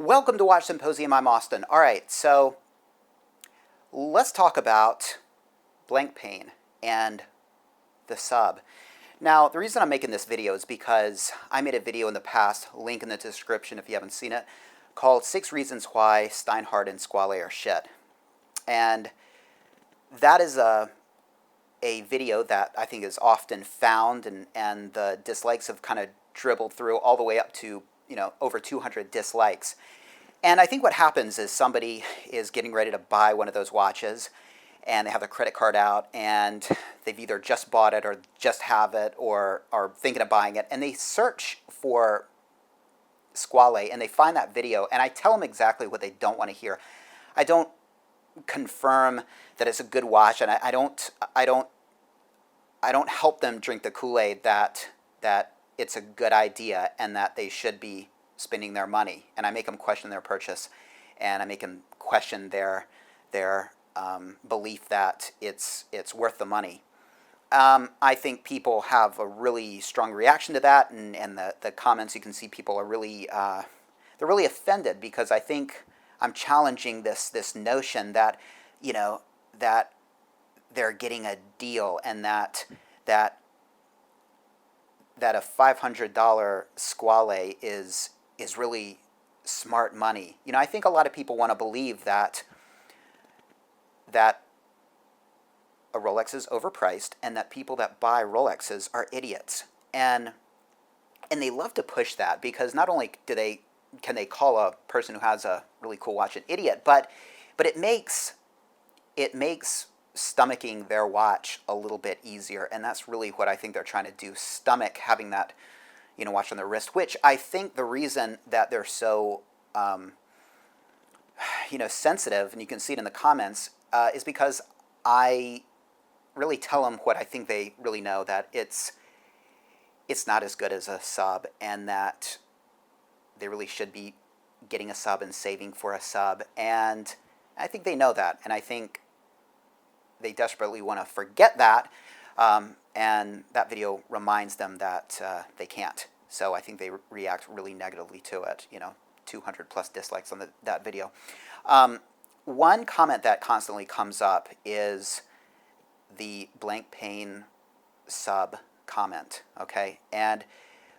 Welcome to Watch Symposium. I'm Austin. All right, so let's talk about blank pane and the sub. Now, the reason I'm making this video is because I made a video in the past, link in the description if you haven't seen it, called 6 Reasons Why Steinhardt and Squale Are Shit. And that is a video that I think is often found, and the dislikes have kind of dribbled through all the way up to over 200 dislikes. And I think what happens is somebody is getting ready to buy one of those watches, and they have their credit card out, and they've either just bought it or just have it or are thinking of buying it, and they search for Squale, and they find that video, and I tell them exactly what they don't want to hear. I don't confirm that it's a good watch, and I don't help them drink the Kool-Aid that it's a good idea and that they should be spending their money. And I make them question their purchase, and I make them question their belief that it's worth the money. I think people have a really strong reaction to that, and the comments, you can see people are really they're really offended, because I think I'm challenging this notion that that they're getting a deal, and that a $500 Squale is really smart money. I think a lot of people want to believe that a Rolex is overpriced, and that people that buy Rolexes are idiots. And they love to push that, because not only can they call a person who has a really cool watch an idiot, but it makes stomaching their watch a little bit easier, and that's really what I think they're trying to do, stomach having that watch on their wrist, which I think the reason that they're so sensitive, and you can see it in the comments, is because I really tell them what I think they really know, that it's not as good as a sub, and that they really should be getting a sub and saving for a sub, and I think they know that, and I think they desperately want to forget that, and that video reminds them that they can't. So I think they react really negatively to it. 200 plus dislikes on that video. One comment that constantly comes up is the blank pane sub comment. Okay, and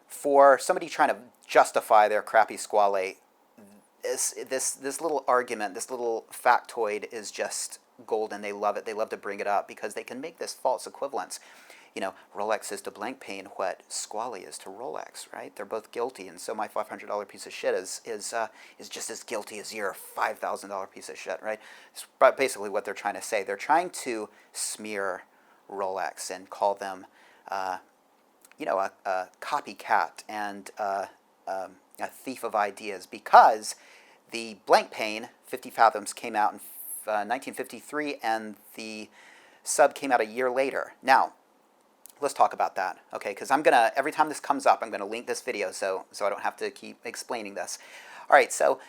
for somebody trying to justify their crappy Squale, this little argument, this little factoid is just gold, and they love it. They love to bring it up because they can make this false equivalence. Rolex is to blank pane what Squale is to Rolex, right? They're both guilty, and so my $500 piece of shit is just as guilty as your $5,000 piece of shit, right? It's basically what they're trying to say. They're trying to smear Rolex and call them, a copycat and a thief of ideas, because the blank pane 50 fathoms came out in 1953, and the sub came out a year later. Now, let's talk about that, okay? Because every time this comes up, I'm gonna link this video so I don't have to keep explaining this. All right, so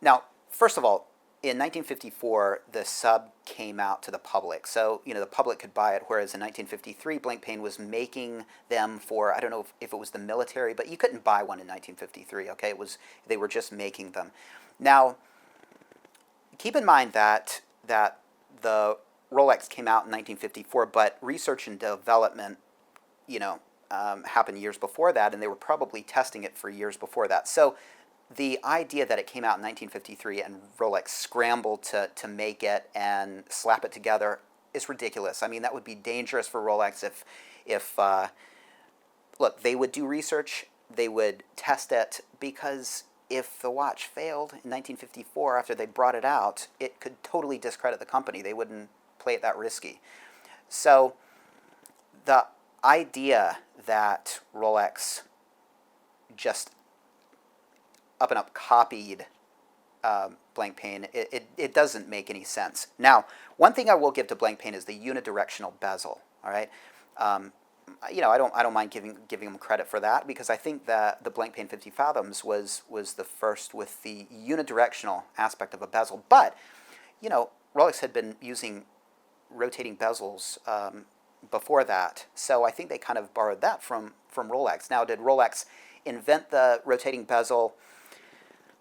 now, first of all, in 1954, the sub came out to the public, so the public could buy it. Whereas in 1953, blank pane was making them for, I don't know if it was the military, but you couldn't buy one in 1953. Okay, they were just making them. Now, keep in mind that the Rolex came out in 1954, but research and development, happened years before that, and they were probably testing it for years before that. So the idea that it came out in 1953 and Rolex scrambled to make it and slap it together is ridiculous. I mean, that would be dangerous for Rolex if look, they would do research, they would test it, because if the watch failed in 1954 after they brought it out, it could totally discredit the company. They wouldn't play it that risky. So the idea that Rolex just up and up copied blank pane, it doesn't make any sense. Now, one thing I will give to blank pane is the unidirectional bezel. All right. I don't mind giving them credit for that, because I think that the blank pane 50 fathoms was the first with the unidirectional aspect of a bezel. But Rolex had been using rotating bezels before that, so I think they kind of borrowed that from Rolex. Now, did Rolex invent the rotating bezel?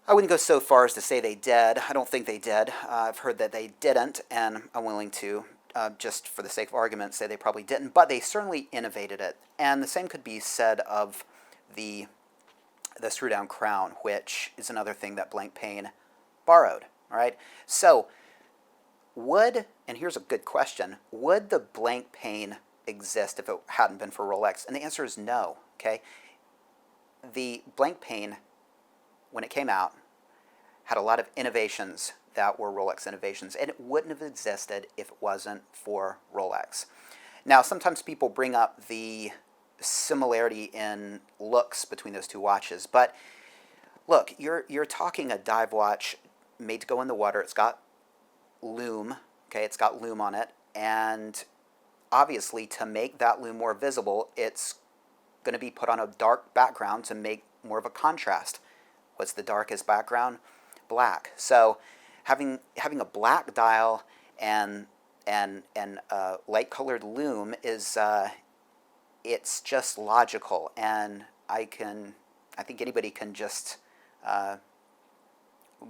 I wouldn't go so far as to say they did. I don't think they did. I've heard that they didn't, and I'm willing to, just for the sake of argument, say they probably didn't. But they certainly innovated it. And the same could be said of the screw-down crown, which is another thing that Blancpain borrowed. All right. So and here's a good question, would the Blancpain exist if it hadn't been for Rolex? And the answer is no. Okay. The Blancpain, when it came out, had a lot of innovations that were Rolex innovations, and it wouldn't have existed if it wasn't for Rolex. Now, sometimes people bring up the similarity in looks between those two watches, but look, you're talking a dive watch made to go in the water. It's got lume, okay, it's got lume on it, and obviously to make that lume more visible, it's going to be put on a dark background to make more of a contrast. What's the darkest background? Black. So having a black dial and light colored lume is it's just logical, and I think anybody can just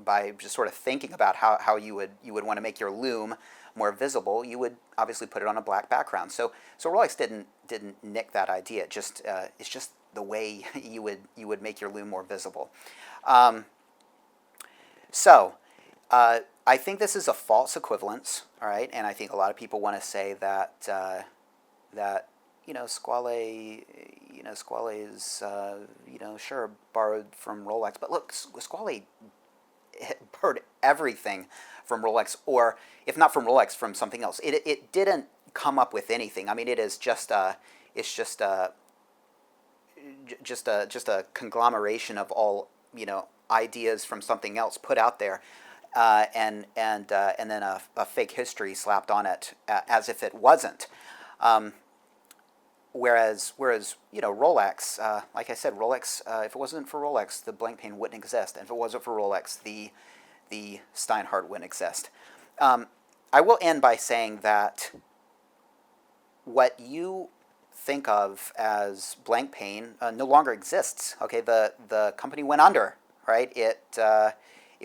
by just sort of thinking about how you would want to make your lume more visible, you would obviously put it on a black background. So Rolex didn't nick that idea. It's just the way you would make your lume more visible. I think this is a false equivalence, all right, and I think a lot of people want to say that Squale is sure borrowed from Rolex, but look, Squale borrowed everything from Rolex, or if not from Rolex, from something else. It didn't come up with anything. I mean, it is just a conglomeration of all ideas from something else put out there, and then a fake history slapped on it as if it wasn't. Whereas Rolex, like I said, Rolex, if it wasn't for Rolex, the Blancpain wouldn't exist, and if it wasn't for Rolex, the Steinhardt wouldn't exist. I will end by saying that what you think of as Blancpain no longer exists. Okay, the company went under. Right, it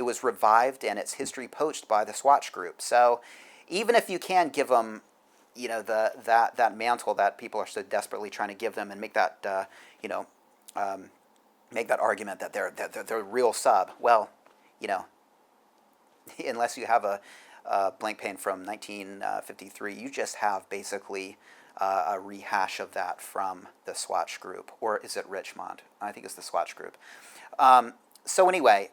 was revived and its history poached by the Swatch Group. So even if you can give them that mantle that people are so desperately trying to give them, and make that make that argument that they're a real sub, well, unless you have a Blancpain from 1953, you just have basically a rehash of that from the Swatch Group. Or is it Richemont? I think it's the Swatch Group. So anyway,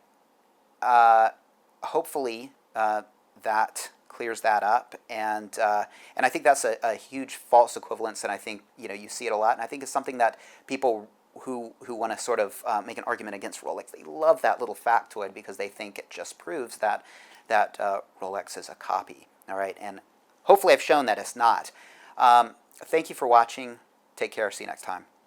hopefully that clears that up, and I think that's a huge false equivalence, and I think you see it a lot, and I think it's something that people who want to sort of make an argument against Rolex, they love that little factoid because they think it just proves that Rolex is a copy. All right, and hopefully I've shown that it's not. Thank you for watching. Take care. See you next time.